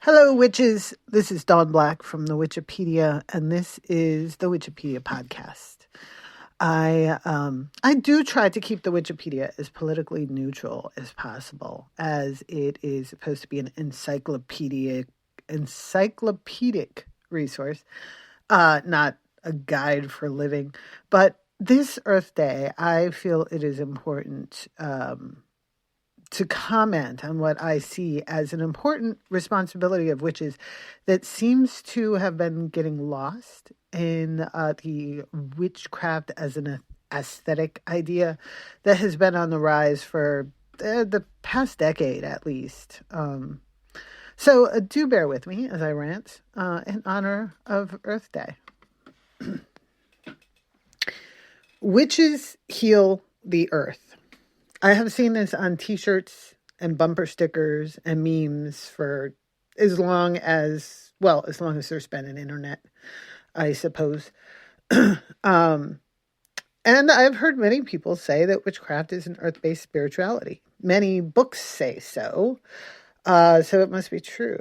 Hello, witches. This is Dawn Black from the Witchipedia, and this is the Witchipedia podcast. I do try to keep the Wikipedia as politically neutral as possible, as it is supposed to be an encyclopedic resource, not a guide for living. But this Earth Day, I feel it is important to comment on what I see as an important responsibility of witches that seems to have been getting lost in the witchcraft as an aesthetic idea that has been on the rise for the past decade at least. So do bear with me as I rant in honor of Earth Day. Witches heal the earth. I have seen this on t-shirts and bumper stickers and memes for as long as there's been an internet, I suppose. And I've heard many people say that witchcraft is an earth-based spirituality. Many books say so. So it must be true.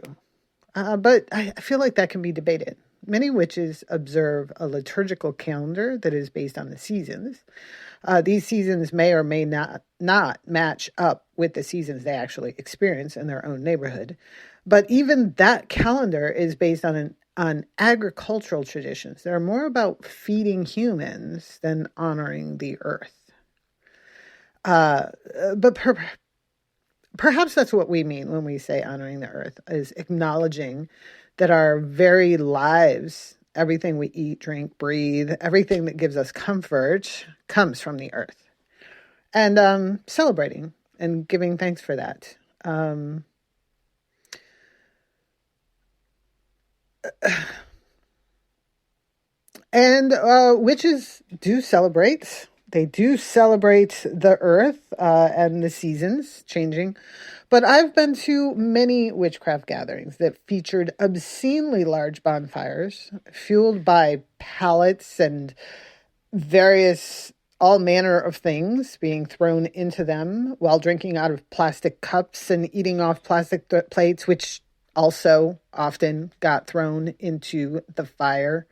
But I feel like that can be debated. Many witches observe a liturgical calendar that is based on the seasons. These seasons may or may not match up with the seasons they actually experience in their own neighborhood. But even that calendar is based on agricultural traditions. They're more about feeding humans than honoring the earth. But perhaps that's what we mean when we say honoring the earth, is acknowledging that our very lives, everything we eat, drink, breathe, everything that gives us comfort comes from the earth. And celebrating and giving thanks for that. Witches do celebrate. They do celebrate the earth and the seasons changing. But I've been to many witchcraft gatherings that featured obscenely large bonfires fueled by pallets and all manner of things being thrown into them while drinking out of plastic cups and eating off plastic plates, which also often got thrown into the fire.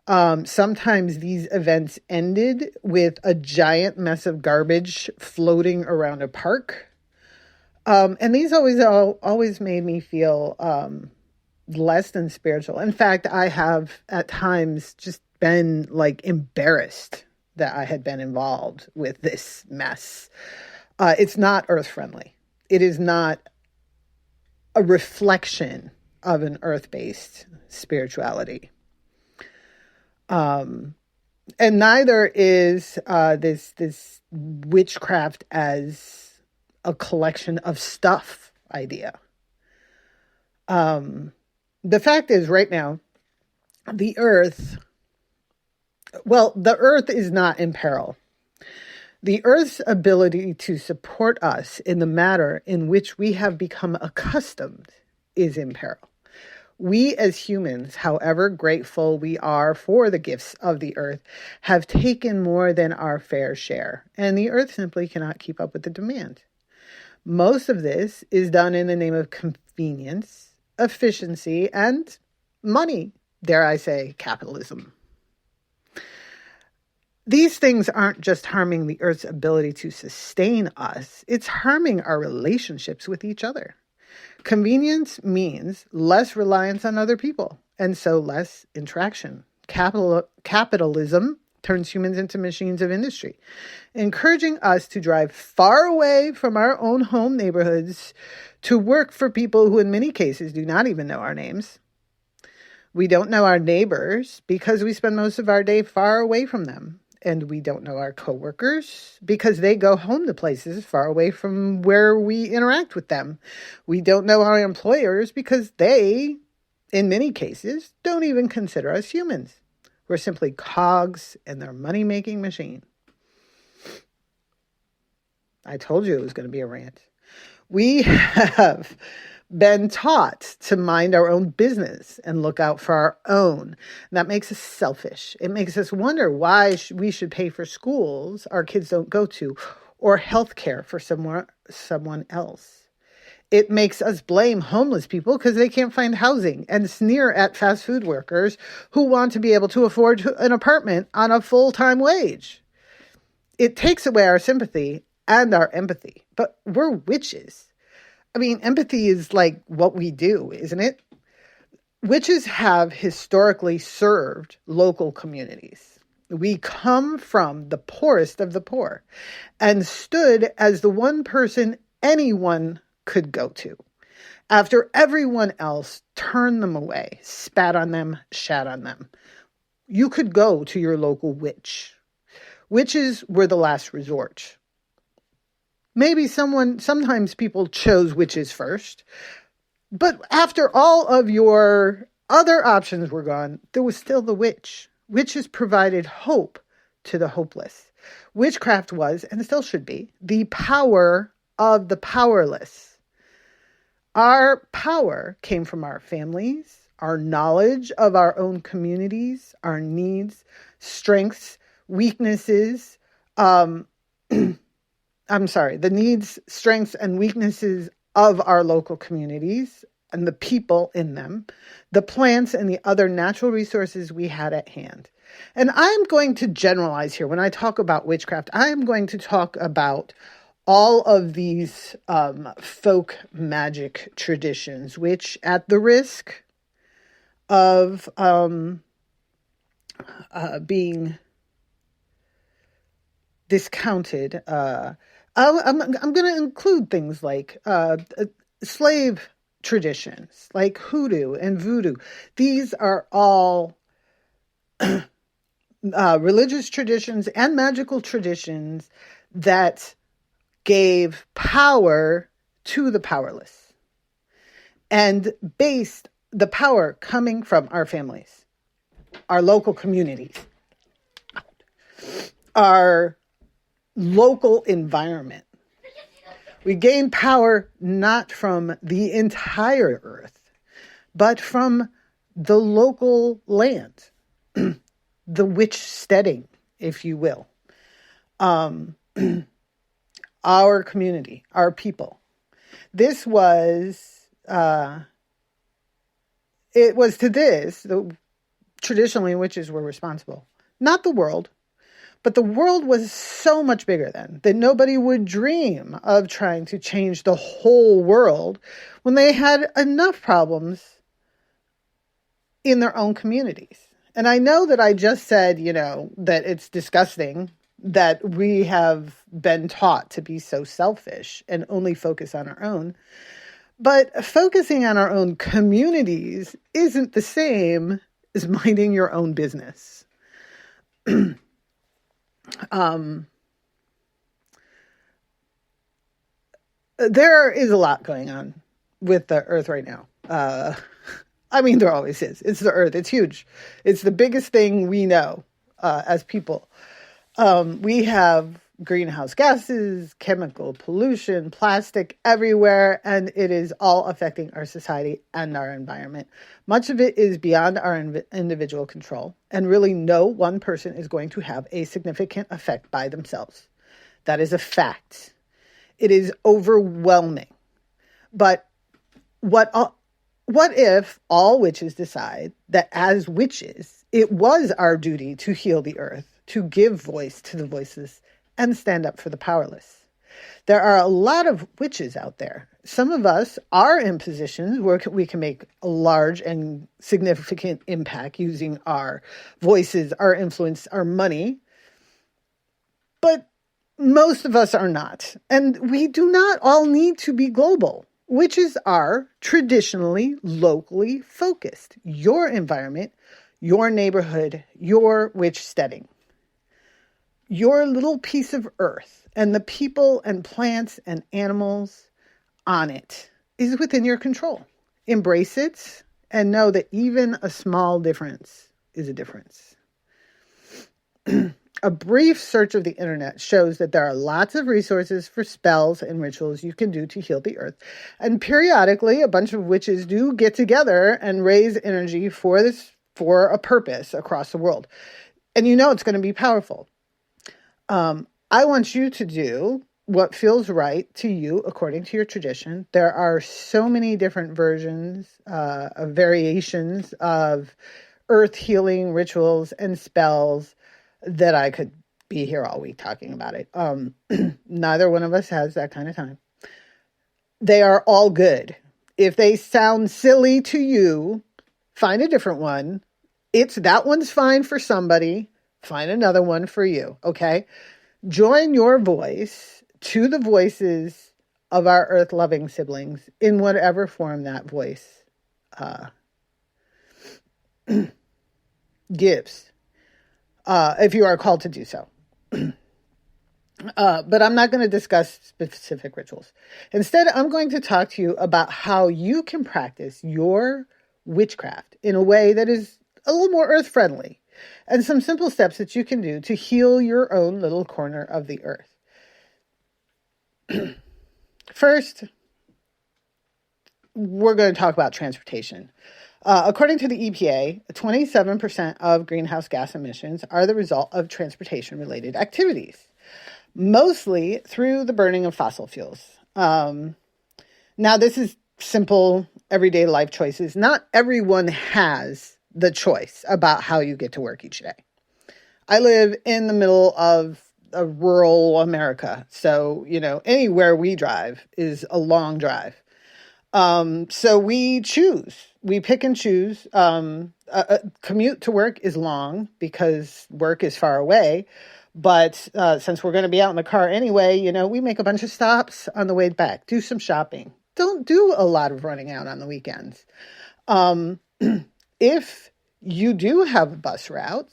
Sometimes these events ended with a giant mess of garbage floating around a park. And these always made me feel less than spiritual. In fact, I have at times just been embarrassed that I had been involved with this mess. It's not earth-friendly. It is not a reflection of an earth-based spirituality. And neither is this witchcraft as a collection of stuff idea. The fact is, right now, the earth is not in peril. The earth's ability to support us in the manner in which we have become accustomed is in peril. We as humans, however grateful we are for the gifts of the earth, have taken more than our fair share, and the earth simply cannot keep up with the demand. Most of this is done in the name of convenience, efficiency, and money, dare I say, capitalism. These things aren't just harming the earth's ability to sustain us, it's harming our relationships with each other. Convenience means less reliance on other people, and so less interaction. Capitalism turns humans into machines of industry, encouraging us to drive far away from our own home neighborhoods to work for people who in many cases do not even know our names. We don't know our neighbors because we spend most of our day far away from them. And we don't know our coworkers because they go home to places far away from where we interact with them. We don't know our employers because they, in many cases, don't even consider us humans. We're simply cogs in their money-making machine. I told you it was going to be a rant. We have been taught to mind our own business and look out for our own. And that makes us selfish. It makes us wonder why we should pay for schools our kids don't go to or health care for someone else. It makes us blame homeless people because they can't find housing and sneer at fast food workers who want to be able to afford an apartment on a full-time wage. It takes away our sympathy and our empathy. But we're witches. I mean, empathy is like what we do, isn't it? Witches have historically served local communities. We come from the poorest of the poor and stood as the one person anyone could go to after everyone else turned them away, spat on them, shat on them. You could go to your local witch. Witches were the last resort. Maybe sometimes people chose witches first, but after all of your other options were gone, there was still the witch. Witches provided hope to the hopeless. Witchcraft was, and still should be, the power of the powerless. Our power came from our families, our knowledge of our own communities, our needs, strengths, weaknesses. The needs, strengths, and weaknesses of our local communities and the people in them, the plants and the other natural resources we had at hand. And I'm going to generalize here. When I talk about witchcraft, I'm going to talk about all of these folk magic traditions, which at the risk of being discounted, I'm going to include things like slave traditions, like hoodoo and voodoo. These are all religious traditions and magical traditions that gave power to the powerless and based the power coming from our families, our local communities, our local environment. We gain power not from the entire earth, but from the local land, the witch steading, if you will. Our community, our people. This was, it was to this, traditionally witches were responsible. Not the world, but the world was so much bigger then that nobody would dream of trying to change the whole world when they had enough problems in their own communities. And I know that I just said, that it's disgusting that we have been taught to be so selfish and only focus on our own. But focusing on our own communities isn't the same as minding your own business. There is a lot going on with the earth right now. There always is. It's the earth. It's huge. It's the biggest thing we know as people. We have greenhouse gases, chemical pollution, plastic everywhere, and it is all affecting our society and our environment. Much of it is beyond our individual control, and really no one person is going to have a significant effect by themselves. That is a fact. It is overwhelming. But what if all witches decide that as witches, it was our duty to heal the earth, to give voice to the voiceless, and stand up for the powerless? There are a lot of witches out there. Some of us are in positions where we can make a large and significant impact using our voices, our influence, our money. But most of us are not. And we do not all need to be global. Witches are traditionally locally focused. Your environment, your neighborhood, your witch steading. Your little piece of earth and the people and plants and animals on it is within your control. Embrace it and know that even a small difference is a difference. A brief search of the internet shows that there are lots of resources for spells and rituals you can do to heal the earth. And periodically, a bunch of witches do get together and raise energy for a purpose across the world. And it's going to be powerful. I want you to do what feels right to you according to your tradition. There are so many different versions, of variations of earth healing rituals and spells that I could be here all week talking about it. Neither one of us has that kind of time. They are all good. If they sound silly to you, find a different one. That one's fine for somebody. Find another one for you, okay? Join your voice to the voices of our earth-loving siblings in whatever form that voice gives, if you are called to do so. But I'm not going to discuss specific rituals. Instead, I'm going to talk to you about how you can practice your witchcraft in a way that is a little more earth-friendly, and some simple steps that you can do to heal your own little corner of the earth. First, we're going to talk about transportation. According to the EPA, 27% of greenhouse gas emissions are the result of transportation-related activities, mostly through the burning of fossil fuels. Now, this is simple, everyday life choices. Not everyone has the choice about how you get to work each day. I live in the middle of a rural America, so, anywhere we drive is a long drive. So we pick and choose. A commute to work is long because work is far away. But since we're going to be out in the car anyway, we make a bunch of stops on the way back, do some shopping. Don't do a lot of running out on the weekends. If you do have a bus route,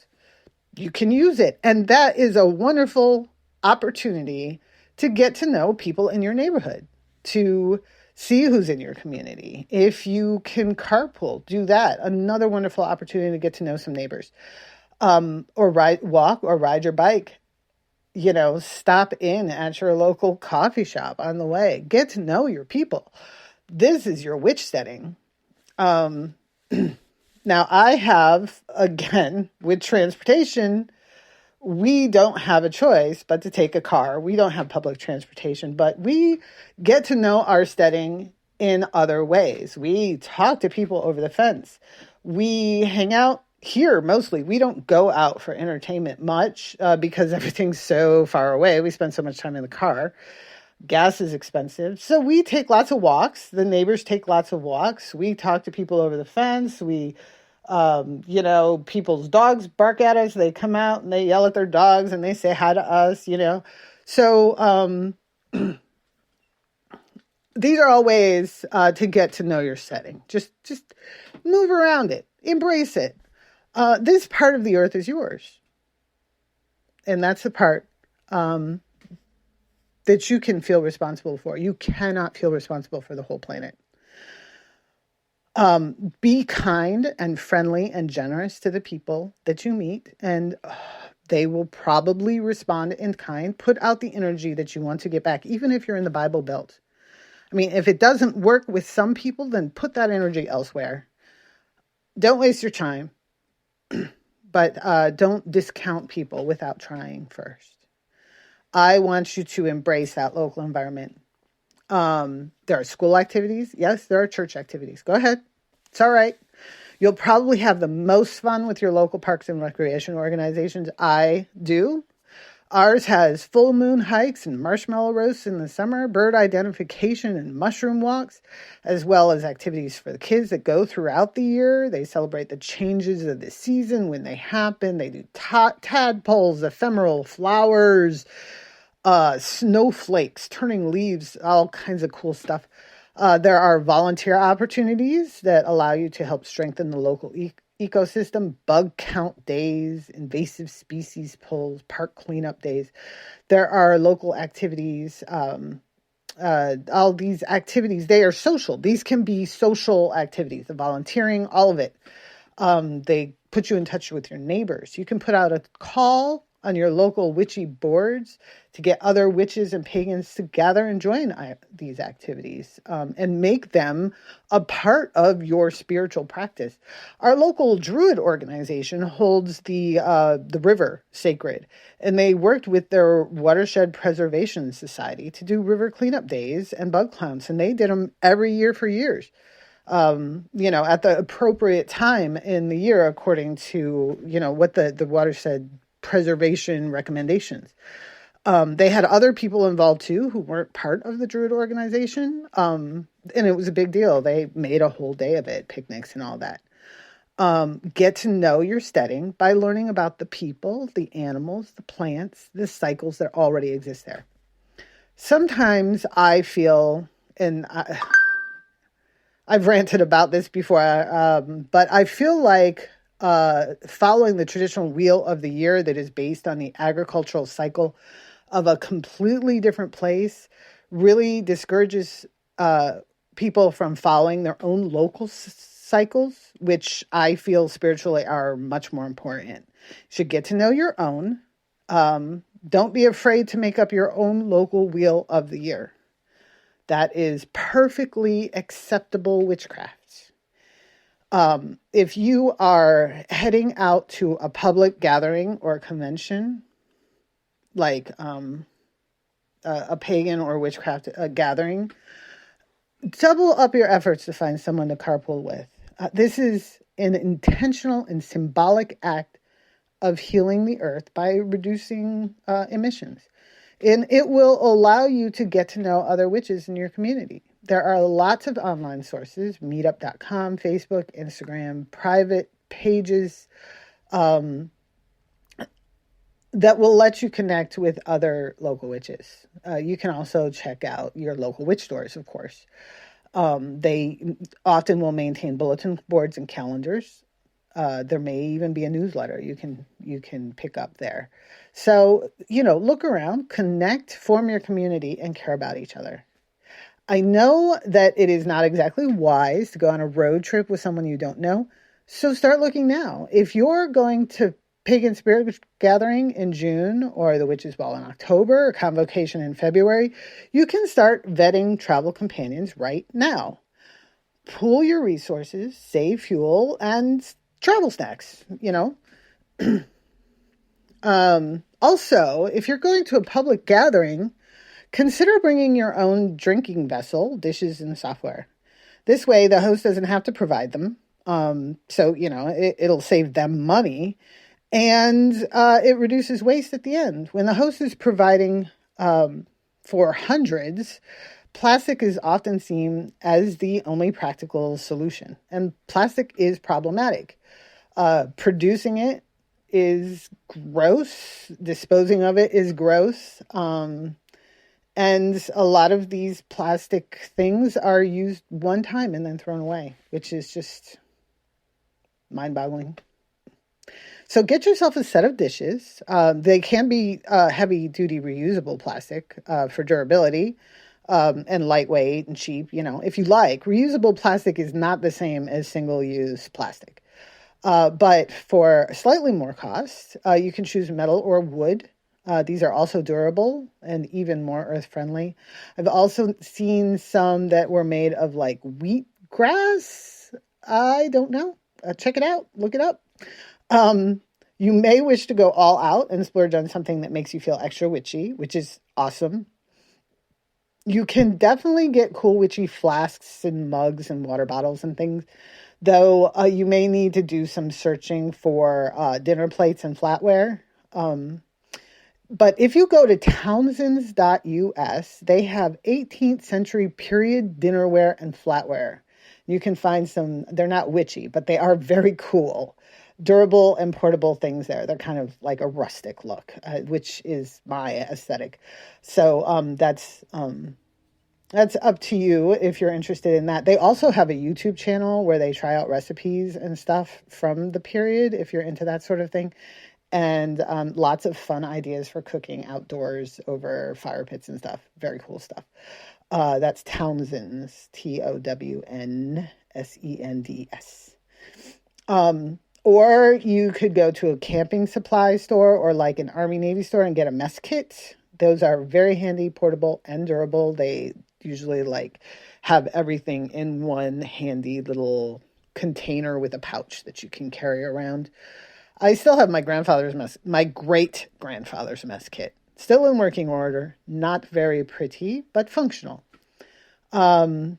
you can use it. And that is a wonderful opportunity to get to know people in your neighborhood, to see who's in your community. If you can carpool, do that. Another wonderful opportunity to get to know some neighbors. Or walk or ride your bike. Stop in at your local coffee shop on the way. Get to know your people. This is your witch setting. Now, I have, again, with transportation, we don't have a choice but to take a car. We don't have public transportation, but we get to know our setting in other ways. We talk to people over the fence. We hang out here mostly. We don't go out for entertainment much because everything's so far away. We spend so much time in the car. Gas is expensive. So we take lots of walks. The neighbors take lots of walks. We talk to people over the fence. People's dogs bark at us. They come out and they yell at their dogs and they say hi to us, So these are all ways to get to know your setting. Just move around it. Embrace it. This part of the earth is yours. And that's the part that you can feel responsible for. You cannot feel responsible for the whole planet. Be kind and friendly and generous to the people that you meet, and they will probably respond in kind. Put out the energy that you want to get back, even if you're in the Bible Belt. I mean, if it doesn't work with some people, then put that energy elsewhere. Don't waste your time, but don't discount people without trying first. I want you to embrace that local environment. There are school activities. Yes, there are church activities. Go ahead. It's all right. You'll probably have the most fun with your local parks and recreation organizations. I do. Ours has full moon hikes and marshmallow roasts in the summer, bird identification and mushroom walks, as well as activities for the kids that go throughout the year. They celebrate the changes of the season when they happen. They do tadpoles, ephemeral flowers, snowflakes, turning leaves, all kinds of cool stuff. There are volunteer opportunities that allow you to help strengthen the local ecosystem, bug count days, invasive species pulls, park cleanup days. There are local activities. All these activities, they are social. These can be social activities, the volunteering, all of it. They put you in touch with your neighbors. You can put out a call on your local witchy boards to get other witches and pagans to gather and join these activities, and make them a part of your spiritual practice. Our local Druid organization holds the river sacred, and they worked with their Watershed Preservation Society to do river cleanup days and bug counts, and they did them every year for years. At the appropriate time in the year, according to, what the watershed preservation recommendations. They had other people involved too who weren't part of the Druid organization. And it was a big deal. They made a whole day of it, picnics and all that. Get to know your steading by learning about the people, the animals, the plants, the cycles that already exist there. Sometimes I feel, and I've ranted about this before, but I feel like following the traditional wheel of the year that is based on the agricultural cycle of a completely different place really discourages people from following their own local cycles, which I feel spiritually are much more important. You should get to know your own. Don't be afraid to make up your own local wheel of the year. That is perfectly acceptable witchcraft. If you are heading out to a public gathering or a convention, like a pagan or witchcraft gathering, double up your efforts to find someone to carpool with. This is an intentional and symbolic act of healing the earth by reducing emissions. And it will allow you to get to know other witches in your community. There are lots of online sources, meetup.com, Facebook, Instagram, private pages that will let you connect with other local witches. You can also check out your local witch stores, of course. They often will maintain bulletin boards and calendars. There may even be a newsletter you can pick up there. So, look around, connect, form your community, and care about each other. I know that it is not exactly wise to go on a road trip with someone you don't know, so start looking now. If you're going to Pagan Spirit Gathering in June, or the Witches' Ball in October, or Convocation in February, you can start vetting travel companions right now. Pool your resources, save fuel, and travel snacks, Also, if you're going to a public gathering, consider bringing your own drinking vessel, dishes, and software. This way, the host doesn't have to provide them. It'll save them money, and it reduces waste at the end. When the host is providing for hundreds, plastic is often seen as the only practical solution, and plastic is problematic. Producing it is gross. Disposing of it is gross. And a lot of these plastic things are used one time and then thrown away, which is just mind-boggling. So get yourself a set of dishes. They can be heavy-duty reusable plastic for durability, and lightweight and cheap, if you like. Reusable plastic is not the same as single-use plastic. But for slightly more cost, you can choose metal or wood. These are also durable and even more earth-friendly. I've also seen some that were made of like wheat grass. I don't know. Check it out. Look it up. You may wish to go all out and splurge on something that makes you feel extra witchy, which is awesome. You can definitely get cool witchy flasks and mugs and water bottles and things, though you may need to do some searching for dinner plates and flatware. But if you go to townsends.us, they have 18th century period dinnerware and flatware. You can find some, they're not witchy, but they are very cool, durable and portable things there. They're kind of like a rustic look, which is my aesthetic. So that's up to you if you're interested in that. They also have a YouTube channel where they try out recipes and stuff from the period, if you're into that sort of thing. And lots of fun ideas for cooking outdoors over fire pits and stuff. Very cool stuff. That's Townsend's, Townsends. Or you could go to a camping supply store or like an Army Navy store and get a mess kit. Those are very handy, portable, and durable. They usually like have everything in one handy little container with a pouch that you can carry around. I still have my great grandfather's mess kit, still in working order. Not very pretty, but functional. So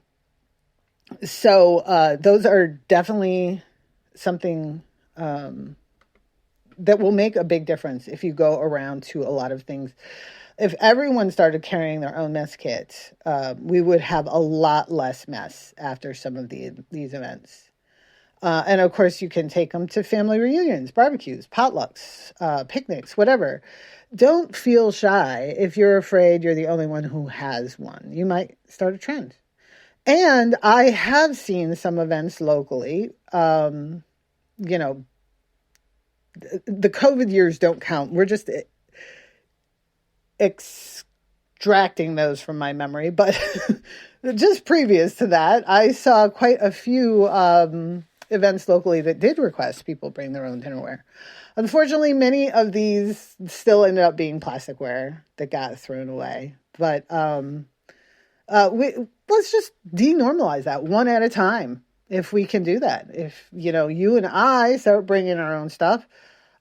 those are definitely something that will make a big difference if you go around to a lot of things. If everyone started carrying their own mess kit, we would have a lot less mess after some of these events. And of course, you can take them to family reunions, barbecues, potlucks, picnics, whatever. Don't feel shy if you're afraid you're the only one who has one. You might start a trend. And I have seen some events locally. You know, the COVID years don't count. We're just extracting those from my memory. But just previous to that, I saw quite a few events locally that did request people bring their own dinnerware. Unfortunately, many of these still ended up being plasticware that got thrown away. But let's just denormalize that one at a time. If we can do that, if, you and I start bringing our own stuff,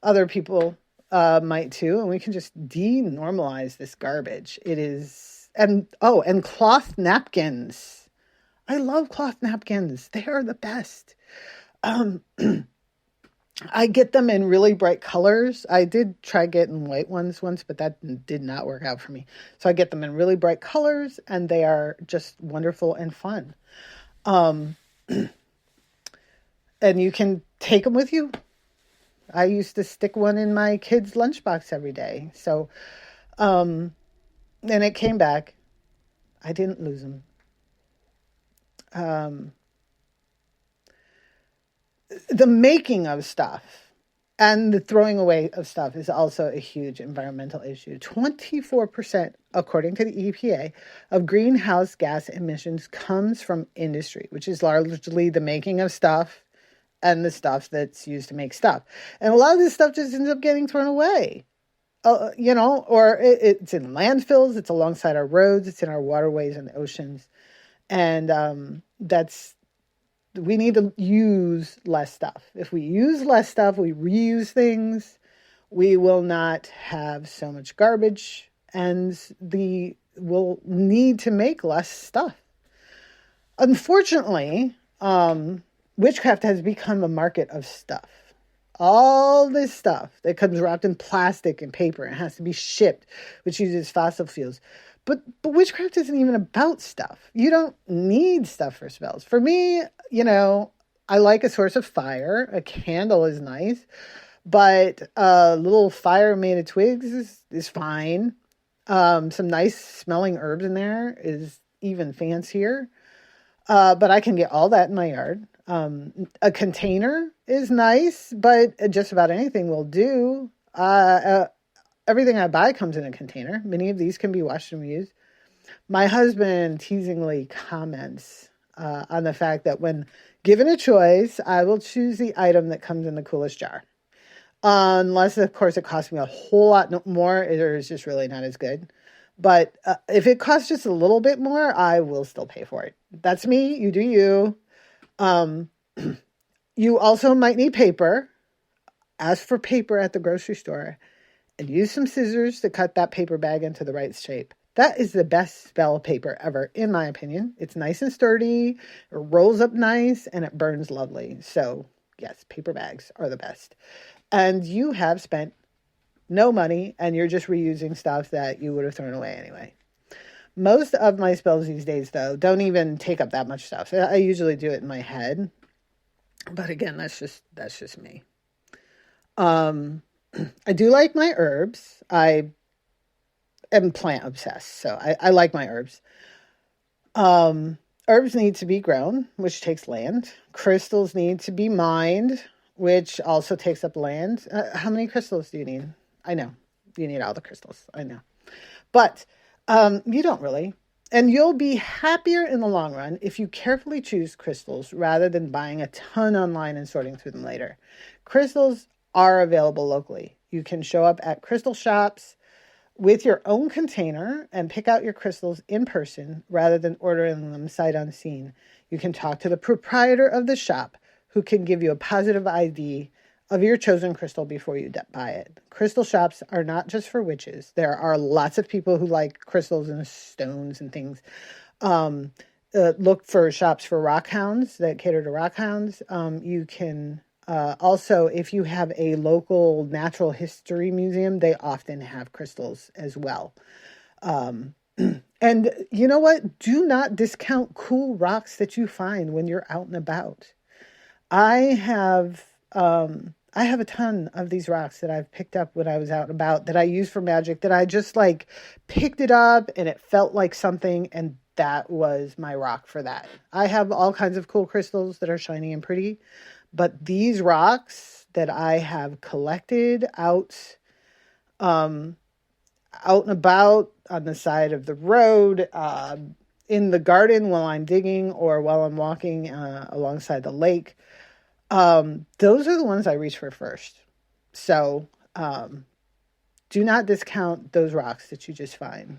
other people might too, and we can just denormalize this garbage. It is, and cloth napkins. I love cloth napkins. They are the best. I get them in really bright colors. I did try getting white ones once, but that did not work out for me. So I get them in really bright colors, and they are just wonderful and fun. And you can take them with you. I used to stick one in my kid's lunchbox every day. So, and it came back. I didn't lose them. The making of stuff and the throwing away of stuff is also a huge environmental issue. 24%, according to the EPA, of greenhouse gas emissions comes from industry, which is largely the making of stuff and the stuff that's used to make stuff. And a lot of this stuff just ends up getting thrown away, or it's in landfills, it's alongside our roads, it's in our waterways and oceans. And we need to use less stuff. If we use less stuff, we reuse things, we will not have so much garbage, and we'll need to make less stuff. Unfortunately, witchcraft has become a market of stuff. All this stuff that comes wrapped in plastic and paper and has to be shipped, which uses fossil fuels. But witchcraft isn't even about stuff. You don't need stuff for spells. For me, I like a source of fire. A candle is nice. But a little fire made of twigs is fine. Some nice smelling herbs in there is even fancier. But I can get all that in my yard. A container is nice, but just about anything will do. Everything I buy comes in a container. Many of these can be washed and reused. My husband teasingly comments on the fact that when given a choice, I will choose the item that comes in the coolest jar. Unless, of course, it costs me a whole lot more, or is just really not as good. But if it costs just a little bit more, I will still pay for it. That's me. You do you. You also might need paper. Ask for paper at the grocery store and use some scissors to cut that paper bag into the right shape. That is the best spell paper ever, in my opinion. It's nice and sturdy, it rolls up nice, and it burns lovely. So, yes, paper bags are the best. And you have spent no money, and you're just reusing stuff that you would have thrown away anyway. Most of my spells these days, though, don't even take up that much stuff. I usually do it in my head. But again, that's just me. I do like my herbs. I am plant obsessed, so I like my herbs. Herbs need to be grown, which takes land. Crystals need to be mined, which also takes up land. How many crystals do you need? I know. You need all the crystals. I know. But you don't really. And you'll be happier in the long run if you carefully choose crystals rather than buying a ton online and sorting through them later. Crystals are available locally. You can show up at crystal shops with your own container and pick out your crystals in person rather than ordering them sight unseen. You can talk to the proprietor of the shop who can give you a positive ID of your chosen crystal before you buy it. Crystal shops are not just for witches. There are lots of people who like crystals and stones and things. Look for shops for rock hounds that cater to rock hounds. You can also, if you have a local natural history museum, they often have crystals as well. And you know what? Do not discount cool rocks that you find when you're out and about. I have a ton of these rocks that I've picked up when I was out and about that I use for magic, that I just like picked it up and it felt like something, and that was my rock for that. I have all kinds of cool crystals that are shiny and pretty, but these rocks that I have collected out and about on the side of the road, in the garden while I'm digging or while I'm walking alongside the lake, those are the ones I reach for first. So do not discount those rocks that you just find.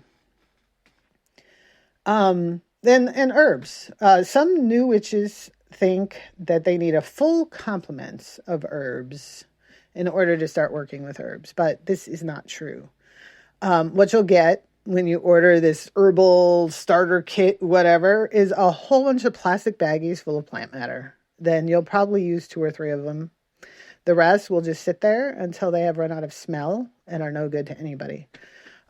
And herbs. Some new witches think that they need a full complement of herbs in order to start working with herbs, but this is not true. What you'll get when you order this herbal starter kit, whatever, is a whole bunch of plastic baggies full of plant matter. Then you'll probably use 2 or 3 of them. The rest will just sit there until they have run out of smell and are no good to anybody.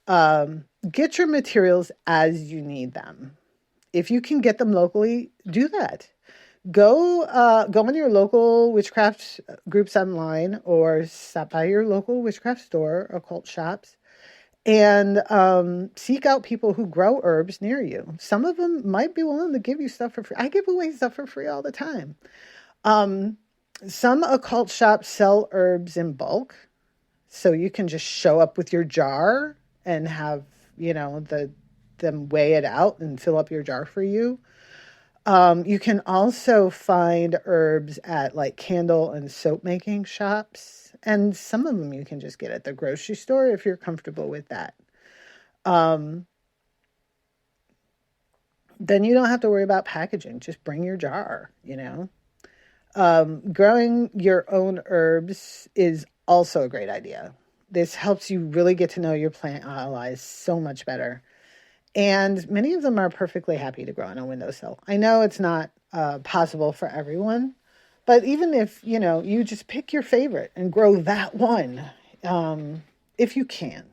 Get your materials as you need them. If you can get them locally, do that. Go on your local witchcraft groups online or stop by your local witchcraft store, occult shops, and seek out people who grow herbs near you. Some of them might be willing to give you stuff for free. I give away stuff for free all the time. Some occult shops sell herbs in bulk, so you can just show up with your jar and have, them weigh it out and fill up your jar for you. You can also find herbs at like candle and soap making shops. And some of them you can just get at the grocery store if you're comfortable with that. Then you don't have to worry about packaging. Just bring your jar, Growing your own herbs is also a great idea. This helps you really get to know your plant allies so much better. And many of them are perfectly happy to grow on a windowsill. I know it's not possible for everyone, but even if, you just pick your favorite and grow that one, if you can.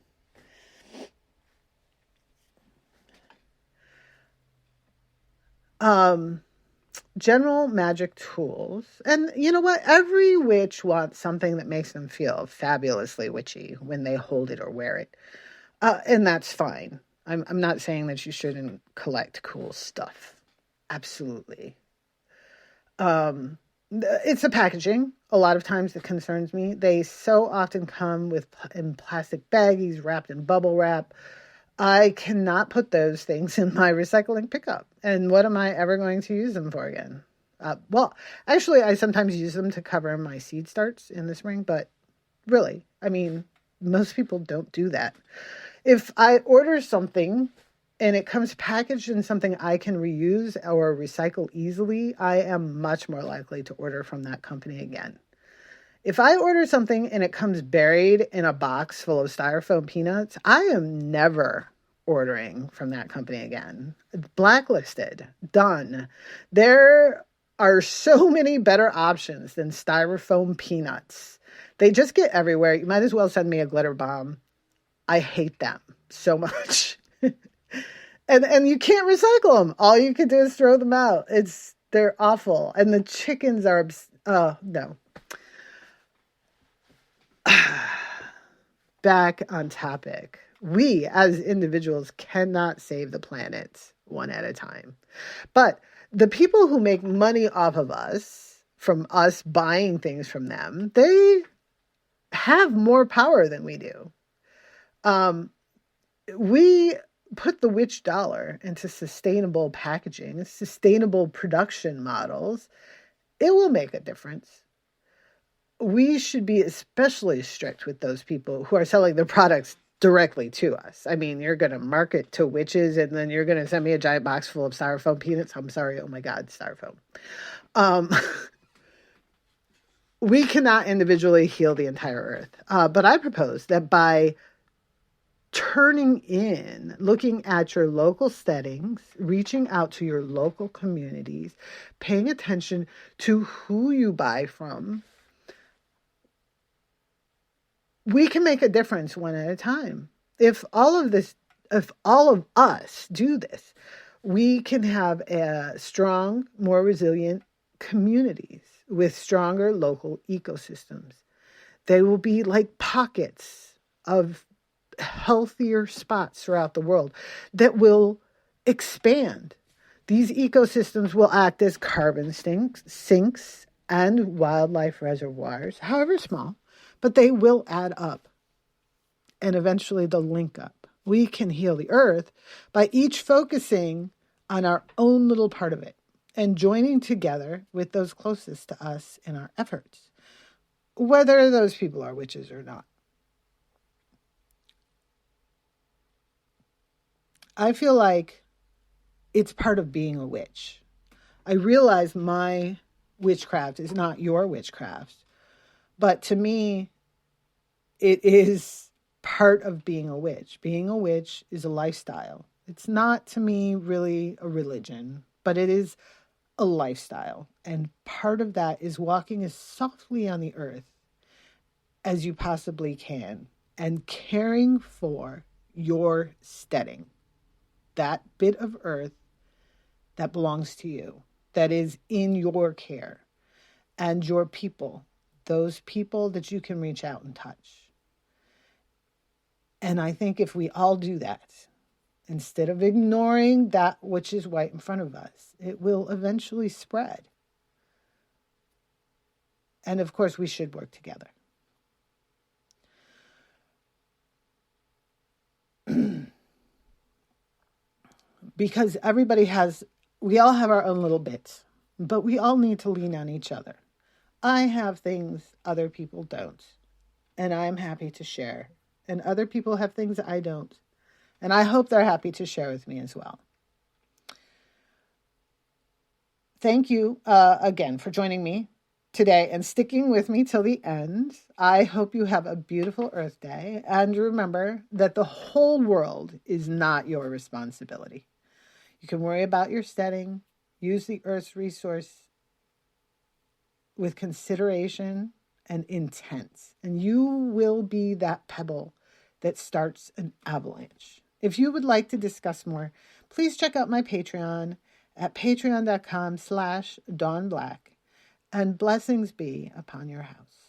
General magic tools. And you know what? Every witch wants something that makes them feel fabulously witchy when they hold it or wear it. And that's fine. I'm not saying that you shouldn't collect cool stuff. Absolutely. It's the packaging a lot of times that concerns me. They so often come in plastic baggies wrapped in bubble wrap. I cannot put those things in my recycling pickup. And what am I ever going to use them for again? Well, actually, I sometimes use them to cover my seed starts in the spring, but really, most people don't do that. If I order something and it comes packaged in something I can reuse or recycle easily, I am much more likely to order from that company again. If I order something and it comes buried in a box full of styrofoam peanuts, I am never ordering from that company again. Blacklisted. Done. There are so many better options than styrofoam peanuts. They just get everywhere. You might as well send me a glitter bomb. I hate them so much. And you can't recycle them. All you can do is throw them out. They're awful. And the chickens are, no. Back on topic. We as individuals cannot save the planet one at a time. But the people who make money off of us, from us buying things from them, they have more power than we do. We put the witch dollar into sustainable packaging, sustainable production models, it will make a difference. We should be especially strict with those people who are selling their products directly to us. I mean, you're going to market to witches and then you're going to send me a giant box full of styrofoam peanuts. I'm sorry. Oh my God, styrofoam. We cannot individually heal the entire earth. But I propose that by turning in, looking at your local settings, reaching out to your local communities, paying attention to who you buy from, we can make a difference one at a time. If all of us do this, we can have a strong, more resilient communities with stronger local ecosystems. They will be like pockets of healthier spots throughout the world that will expand. These ecosystems will act as carbon sinks and wildlife reservoirs, however small, but they will add up and eventually they'll link up. We can heal the earth by each focusing on our own little part of it and joining together with those closest to us in our efforts, whether those people are witches or not. I feel like it's part of being a witch. I realize my witchcraft is not your witchcraft, but to me, it is part of being a witch. Being a witch is a lifestyle. It's not, to me, really a religion, but it is a lifestyle. And part of that is walking as softly on the earth as you possibly can and caring for your steading, that bit of earth that belongs to you, that is in your care, and your people, those people that you can reach out and touch. And I think if we all do that, instead of ignoring that which is right in front of us, it will eventually spread. And of course, we should work together. Because we all have our own little bits, but we all need to lean on each other. I have things other people don't, and I'm happy to share. And other people have things I don't, and I hope they're happy to share with me as well. Thank you again for joining me today and sticking with me till the end. I hope you have a beautiful Earth Day, and remember that the whole world is not your responsibility. You can worry about your steading, use the Earth's resource with consideration and intent, and you will be that pebble that starts an avalanche. If you would like to discuss more, please check out my Patreon at patreon.com/dawnblack, and blessings be upon your house.